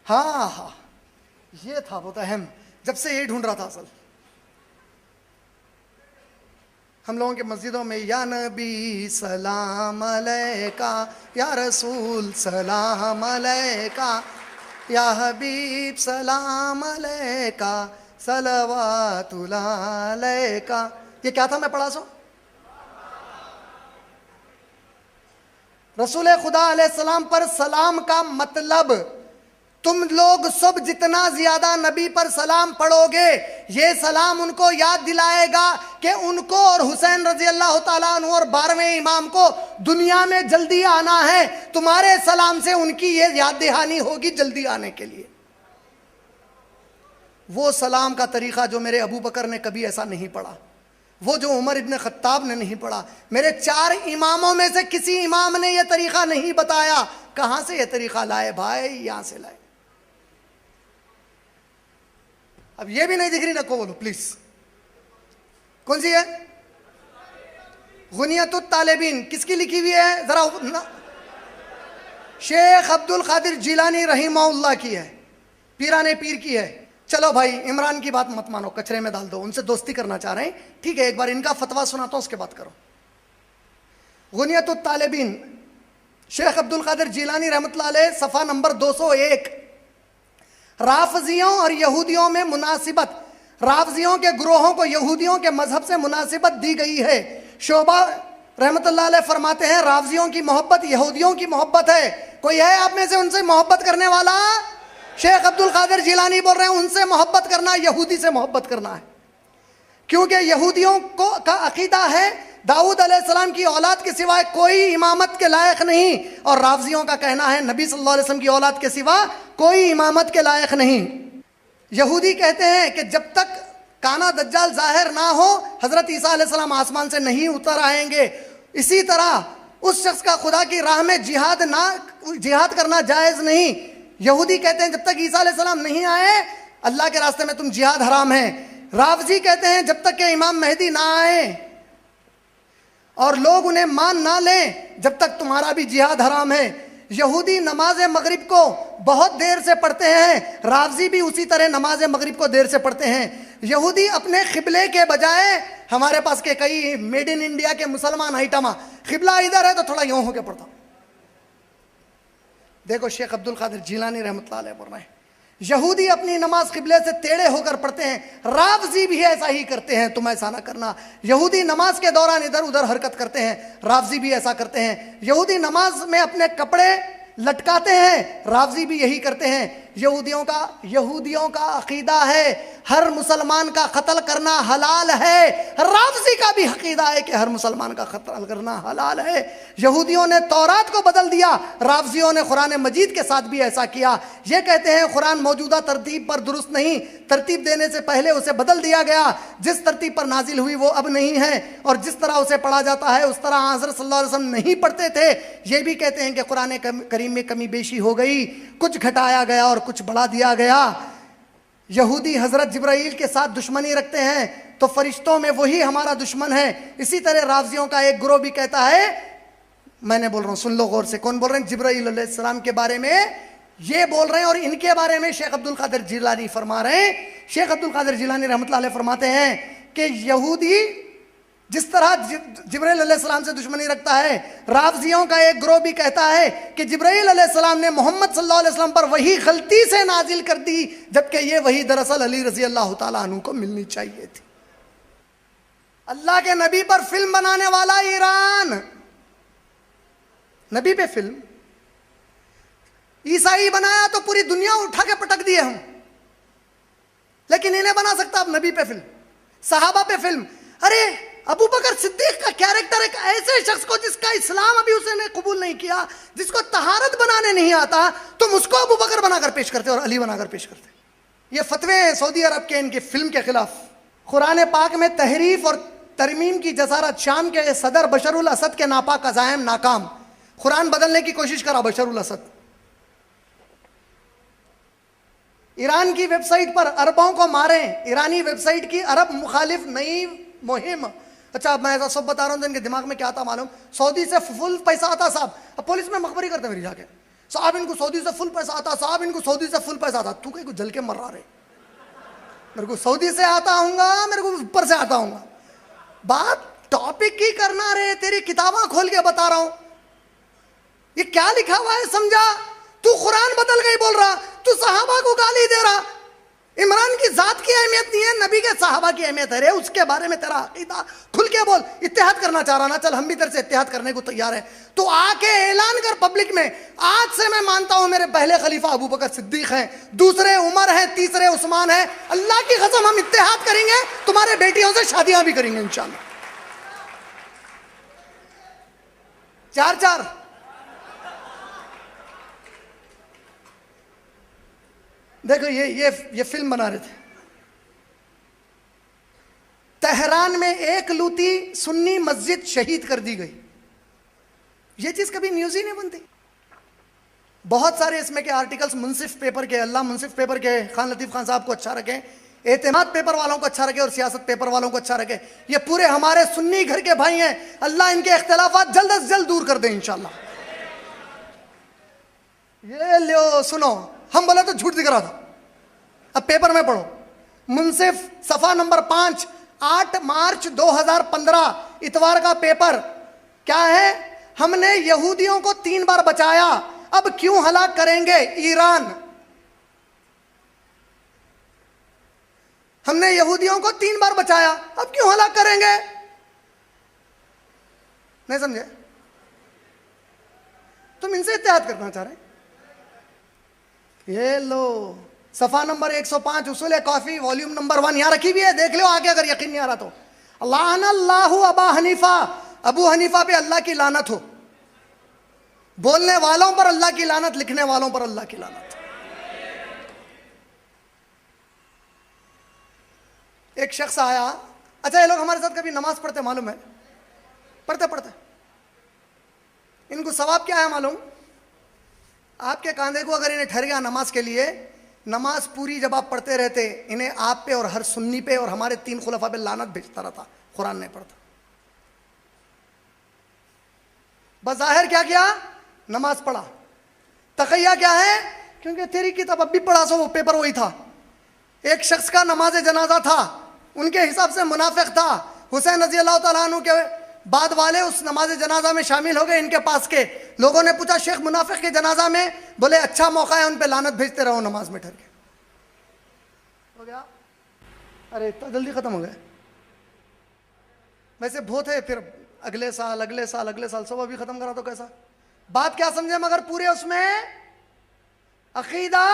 हाँ हाँ, ये था बहुत अहम, जब से यही ढूंढ रहा था असल। हम लोगों के मस्जिदों में या नबी सलाम अलैका, या रसूल सलाम अलैका, या हबीब सलाम अलैका, सलवातुल्लाह अलैका। ये क्या था मैं पढ़ा सो? रसूल खुदा अलैहिस्सलाम पर सलाम का मतलब, तुम लोग सब जितना ज्यादा नबी पर सलाम पढ़ोगे, ये सलाम उनको याद दिलाएगा कि उनको और हुसैन रजी अल्लाह ताला अन्हु और 12वें इमाम को दुनिया में जल्दी आना है। तुम्हारे सलाम से उनकी ये याद दहानी होगी जल्दी आने के लिए। वो सलाम का तरीका जो मेरे अबू बकर ने कभी ऐसा नहीं पढ़ा, वो जो उमर इब्न खत्ताब ने नहीं पढ़ा, मेरे 4 इमामों में से किसी इमाम ने यह तरीका नहीं बताया। कहां से यह तरीका लाए भाई? यहां से लाए। अब ये भी नहीं दिख रही ना को बोलो प्लीज, कौन सी है? गुनियतुत तालिबीन किसकी लिखी हुई है जरा? शेख अब्दुल कादिर जिलानी रहीमहुल्लाह की है, पीराने पीर की है। चलो भाई, इमरान की बात मत मानो, कचरे में डाल दो, उनसे दोस्ती करना चाह रहे हैं, ठीक है, एक बार इनका फतवा सुनाता हूं, उसके बाद करो। गुनियतुत तालिबीन, शेख अब्दुल कादिर जिलानी रहमतुल्लाह अलैह, सफ़ा नंबर 201। राफजियों और यहूदियों में मुनासिबत, राफजियों के ग्रोहों को यहूदियों के मजहब से मुनासिबत दी गई है। शोभा रहमतुल्लाह अलैह फरमाते हैं, राफजियों की मोहब्बत यहूदियों की मोहब्बत है। कोई है आप में से उनसे मोहब्बत करने वाला? शेख अब्दुल कादिर जिलानी बोल रहे हैं, उनसे मोहब्बत करना यहूदी से मोहब्बत करना है, क्योंकि यहूदियों को का अकीदा है दाऊद अलैहिस्सलाम की औलाद के सिवाय कोई इमामत के लायक नहीं, और राफजियों का कहना है नबी सल्लल्लाहु अलैहि वसल्लम की औलाद के सिवा कोई इमामत के लायक नहीं। यहूदी कहते हैं कि जब तक काना दज्जाल जाहिर ना हो, हजरत ईसा अलैहिस्सलाम आसमान से नहीं उतर आएंगे। इसी तरह उस शख्स का खुदा की राह में जिहाद करना जायज नहीं। यहूदी कहते हैं जब तक ईसा अलैहिस्सलाम नहीं आए, अल्लाह के रास्ते में तुम जिहाद हराम है। राफजी कहते हैं जब तक के इमाम मेहदी ना आए और लोग उन्हें मान ना लें, जब तक तुम्हारा भी जिहाद हराम है। यहूदी नमाज मगरिब को बहुत देर से पढ़ते हैं, राफजी भी उसी तरह नमाज मगरिब को देर से पढ़ते हैं। यहूदी अपने खिबले के बजाय, हमारे पास के कई मेड इन इंडिया के मुसलमान आइटम, खिबला इधर है तो थोड़ा यूं होकर पढ़ता। देखो शेख अब्दुल कादिर जिलानी रहमतुल्लाह अलैह बोल रहे हैं, यहूदी अपनी नमाज किबले से टेढ़े होकर पढ़ते हैं, राफजी भी ऐसा ही करते हैं, तुम ऐसा ना करना। यहूदी नमाज के दौरान इधर उधर हरकत करते हैं, राफजी भी ऐसा करते हैं। यहूदी नमाज में अपने कपड़े लटकाते हैं, राफजी भी यही करते हैं। यहूदियों का अकीदा है हर मुसलमान का कत्ल करना हलाल है, राफजी का भी अकीदा है कि हर मुसलमान का कत्ल करना हलाल है। यहूदियों ने तौरात को बदल दिया, राफजियों ने कुरान मजीद के साथ भी ऐसा किया। ये कहते हैं कुरान मौजूदा तरतीब पर दुरुस्त नहीं, तरतीब देने से पहले उसे बदल दिया गया, जिस तरतीब पर नाजिल हुई वो अब नहीं है, और जिस तरह उसे पढ़ा जाता है उस तरह हज़रत सल्लल्लाहु अलैहि वसल्लम नहीं पढ़ते थे। ये भी कहते हैं कि कुरान करीम में कमी बेशी हो गई, कुछ घटाया गया और कुछ बढ़ा दिया गया। यहूदी हजरत जिब्राइल के साथ दुश्मनी रखते हैं, तो फरिश्तों में वही हमारा दुश्मन है। इसी तरह राफजियों का एक ग्रोह भी कहता है, मैंने बोल रहा हूं, सुन लो गौर से, कौन बोल रहे हैं? जिब्राइल अलैहिस्सलाम के बारे में ये बोल रहे हैं, और इनके बारे में शेख अब्दुल कादिर जिलानी फरमा रहे हैं। शेख अब्दुल कादिर जिलानी रहमतुल्लाह अलैह फरमाते हैं कि यहूदी जिस तरह जिब्राइल अलैहिस्सलाम से दुश्मनी रखता है, राफजियों का एक ग्रोह भी कहता है कि जिब्राइल अलैहिस्सलाम ने मोहम्मद सल्लल्लाहु अलैहि वसल्लम पर वही गलती से नाजिल कर दी, जबकि ये वही दरअसल अली रजी अल्लाह तआला अन्हु को मिलनी चाहिए थी। अल्लाह के नबी पर फिल्म बनाने वाला ईरान, नबी पे फिल्म, ईसाई बनाया तो पूरी दुनिया उठा के पटक दिए हम, लेकिन इन्हें बना सकता अब नबी पे फिल्म, सहाबा पे फिल्म। अरे अबू बकर सिद्दीक का कैरेक्टर एक ऐसे शख्स को जिसका इस्लाम अभी उसने कबूल नहीं किया, जिसको तहारत बनाने नहीं आता, तुम उसको अबू बकर बनाकर पेश करते और अली बनाकर पेश करते। ये फतवे हैं सऊदी अरब के इनके फिल्म के खिलाफ। कुरान पाक में तहरीफ और तरमीम की जसारत, शाम के सदर बशरुल असद के नापाक अज़ाइम नाकाम, कुरान बदलने की कोशिश करा बशरुल असद। ईरान की वेबसाइट पर अरबों को मारें, ईरानी वेबसाइट की अरब मुखालिफ नई मुहिम। अच्छा, अब मैं ऐसा सब बता रहा हूँ तो इनके दिमाग में क्या आता मालूम, सऊदी से फुल पैसा आता साहब, अब पुलिस में मखबरी करते मेरी जाके, साहब इनको सऊदी से फुल पैसा आता, साहब इनको सऊदी से फुल पैसा आता। तू कहीं को जल के मर रहा रे, मेरे को सऊदी से आता हूँगा, मेरे को ऊपर से आता हूँगा। बात टॉपिक की करना रे, तेरी किताबा खोल के बता रहा हूं ये क्या लिखा हुआ है समझा। तू कुरान बदल गई बोल रहा, तू सहाबा को गाली दे रहा। इमरान की जात की अहमियत नहीं है, नबी के सहाबा की अहमियत है रे, उसके बारे में तेरा अकीदा खुल के बोल। इत्तेहाद करना चाह रहा ना, चल हम भी तेरे से इत्तेहाद करने को तैयार है। तो आके ऐलान कर पब्लिक में, आज से मैं मानता हूं मेरे पहले खलीफा अबू बकर सिद्दीक हैं, दूसरे उमर हैं, तीसरे उस्मान हैं। अल्लाह की कसम हम इत्तेहाद करेंगे, तुम्हारे बेटियों से शादियां भी करेंगे इंशाल्लाह। चार चार देखो ये फिल्म बना रहे थे। तेहरान में एक लूती सुन्नी मस्जिद शहीद कर दी गई। ये चीज कभी न्यूज ही नहीं बनती। बहुत सारे इसमें के आर्टिकल्स मुंसिफ पेपर के, अल्लाह मुंसिफ पेपर के खान लतीफ खान साहब को अच्छा रखे, एतमाद पेपर वालों को अच्छा रखे और सियासत पेपर वालों को अच्छा रखे। ये पूरे हमारे सुन्नी घर के भाई हैं, अल्लाह इनके इख्तिलाफात जल्द से जल्द दूर कर दे इंशाल्लाह। ये लो सुनो, हम बोले तो झूठ दिख रहा था, अब पेपर में पढ़ो। मुंसिफ सफा नंबर 5, 8 मार्च 2015 इतवार का पेपर। क्या है? हमने यहूदियों को 3 बार बचाया, अब क्यों हलाक करेंगे ईरान। हमने यहूदियों को 3 बार बचाया, अब क्यों हलाक करेंगे। नहीं समझे? तुम इनसे इत्तेहाद करना चाह रहे। ये लो सफा नंबर 105 उसूल काफी वॉल्यूम नंबर 1 यहां रखी भी है, देख लो आगे अगर यकीन नहीं आ रहा तो। अल्लाहु अबा हनीफा, अबू हनीफा पे अल्लाह की लानत हो। बोलने वालों पर अल्लाह की लानत, लिखने वालों पर अल्लाह की लानत। एक शख्स आया, अच्छा ये लोग हमारे साथ कभी नमाज पढ़ते मालूम है? पढ़ते इनको सवाब क्या है मालूम? आपके कांधे को अगर इन्हें ठहर गया नमाज के लिए, नमाज पूरी जब आप पढ़ते रहते, इन्हें आप पे और हर सुन्नी पे और हमारे 3 खुलफा पे लानत भेजता रहता, कुरान नहीं पढ़ता। बज़ाहिर क्या किया? नमाज पढ़ा। तक़िया क्या है? क्योंकि तेरी किताब अब भी पढ़ा सो वो पेपर वही था। एक शख्स का नमाज जनाजा था, उनके हिसाब से मुनाफिक था। हुसैन रज़ी अल्लाह तआला अन्हु के बाद वाले उस नमाज जनाजा में शामिल हो गए। इनके पास के लोगों ने पूछा शेख मुनाफिक के जनाजा में, बोले अच्छा मौका है, उन पे लानत भेजते रहो नमाज में ठहर के। हो गया? अरे इतना जल्दी खत्म हो गया। वैसे बहुत है, फिर अगले साल सब अभी खत्म करा तो कैसा। बात क्या समझे मगर पूरे उसमें अकीदा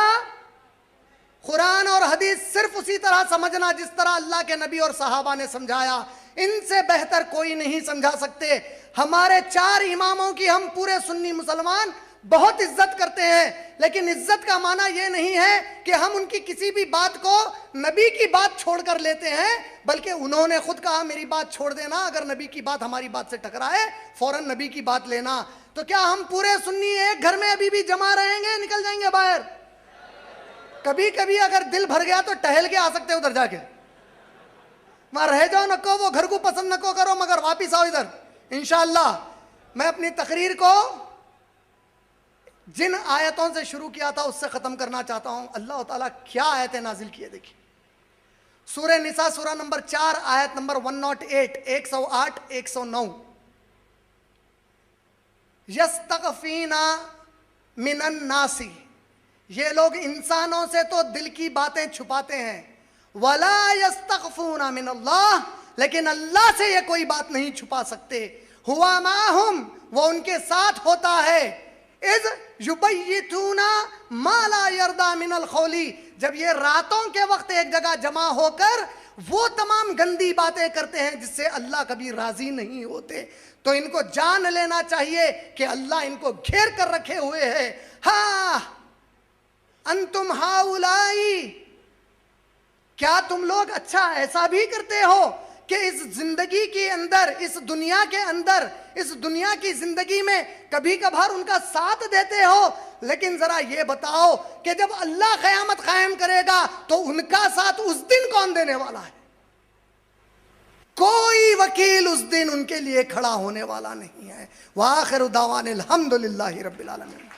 कुरान और हदीस सिर्फ उसी तरह समझना जिस तरह अल्लाह के नबी और सहाबा ने समझाया। इनसे बेहतर कोई नहीं समझा सकते। हमारे 4 इमामों की हम पूरे सुन्नी मुसलमान बहुत इज्जत करते हैं, लेकिन इज्जत का माना यह नहीं है कि हम उनकी किसी भी बात को नबी की बात छोड़कर लेते हैं, बल्कि उन्होंने खुद कहा मेरी बात छोड़ देना, अगर नबी की बात हमारी बात से टकराए फौरन नबी की बात लेना। तो क्या हम पूरे सुन्नी एक घर में अभी भी जमा रहेंगे, निकल जाएंगे बाहर? कभी कभी अगर दिल भर गया तो टहल के आ सकते उधर जाके, वहां रह जाओ, नको वो घर को पसंद नको करो, मगर वापिस आओ इधर इंशाअल्लाह। मैं अपनी तकरीर को जिन आयतों से शुरू किया था उससे खत्म करना चाहता हूं। अल्लाह ताला क्या आयतें नाजिल किए देखिए। सूरह निसा सूरह नंबर 4 आयत नंबर 108, 108, 109। यस्तगफीना मिनन नासी, ये लोग इंसानों से तो दिल की बातें छुपाते हैं। वला यस्तगफूना मिन अल्लाह, लेकिन अल्लाह से ये कोई बात नहीं छुपा सकते। हुआ माहुम, वो उनके साथ होता है। इज युबय्यितूना मा ला यरदा मिनल खौली, जब ये रातों के वक्त एक जगह जमा होकर वो तमाम गंदी बातें करते हैं जिससे अल्लाह कभी राजी नहीं होते। तो इनको जान लेना चाहिए कि अल्लाह इनको घेर कर रखे हुए है। हाँ अंतुम हाउलाई, क्या तुम लोग अच्छा ऐसा भी करते हो कि इस जिंदगी के अंदर, इस दुनिया के अंदर, इस दुनिया की जिंदगी में कभी कभार उनका साथ देते हो, लेकिन जरा ये बताओ कि जब अल्लाह क़यामत कायम करेगा तो उनका साथ उस दिन कौन देने वाला है? कोई वकील उस दिन उनके लिए खड़ा होने वाला नहीं है। व आखिर दावानिल हम्दुलिल्लाहि रब्बिल आलमीन।